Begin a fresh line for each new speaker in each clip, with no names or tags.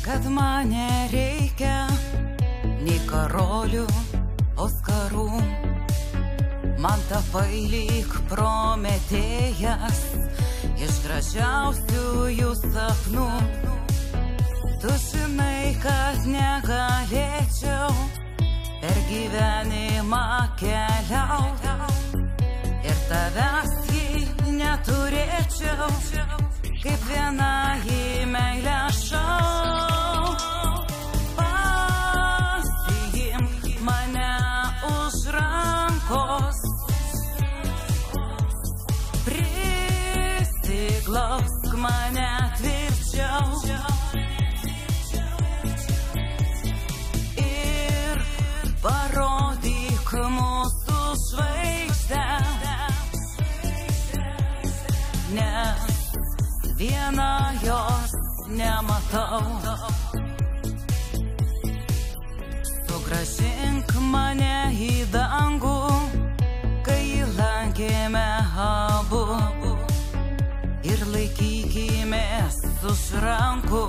kad man nereikia nei karolių, Oskarų. Man tapai lyg Prometėjas iš gražiausiųjų sapnų. Tu žinai, kad negalėčiau per gyvenimą keliauti ir tavęs jei neturėčiau, kaip viena į meilę šau. Pasiimk mane už rankos, prisiglausk mane tvirčiau ir parodyk mūsų žvaigždę, nes vieną jos nematau. Sugrąžink mane į dangų, kai lankėme abu, ir laikykimės už rankų,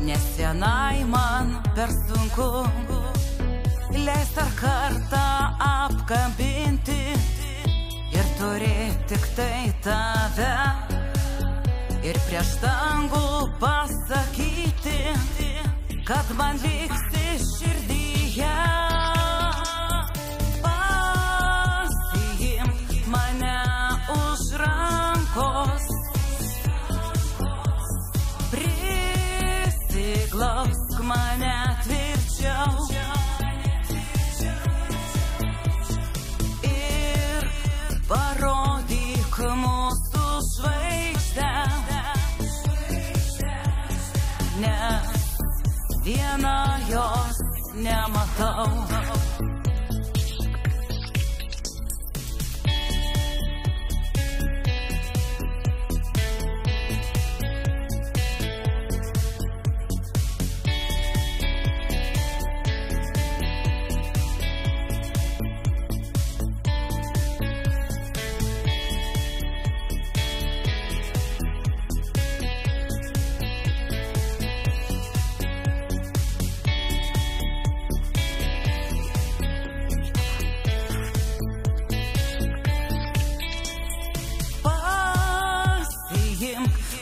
nes vienai man per sunku. Leis dar kartą apkabinti ir turėti tik tai tave, ir prieš dangų pasakyti, kad man liksi širdyje. Pasiimk mane už rankos, prisiglausk mane tvirčiau ir parodyk mūsų žvaigždę, nes vieną jos nematau.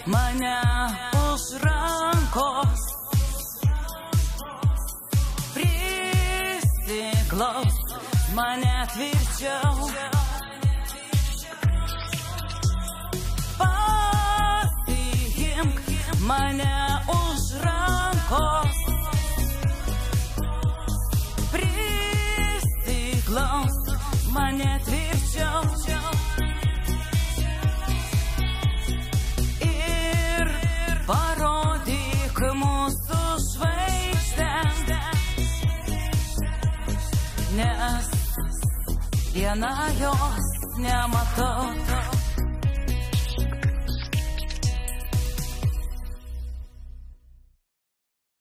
Mane už rankos, prisiglausk mane tvirčiau, pasiimk mane už rankos, prisiglausk mane tvirčiau ir parodyk mūsų žvaigždę, nes vieną jos nematau.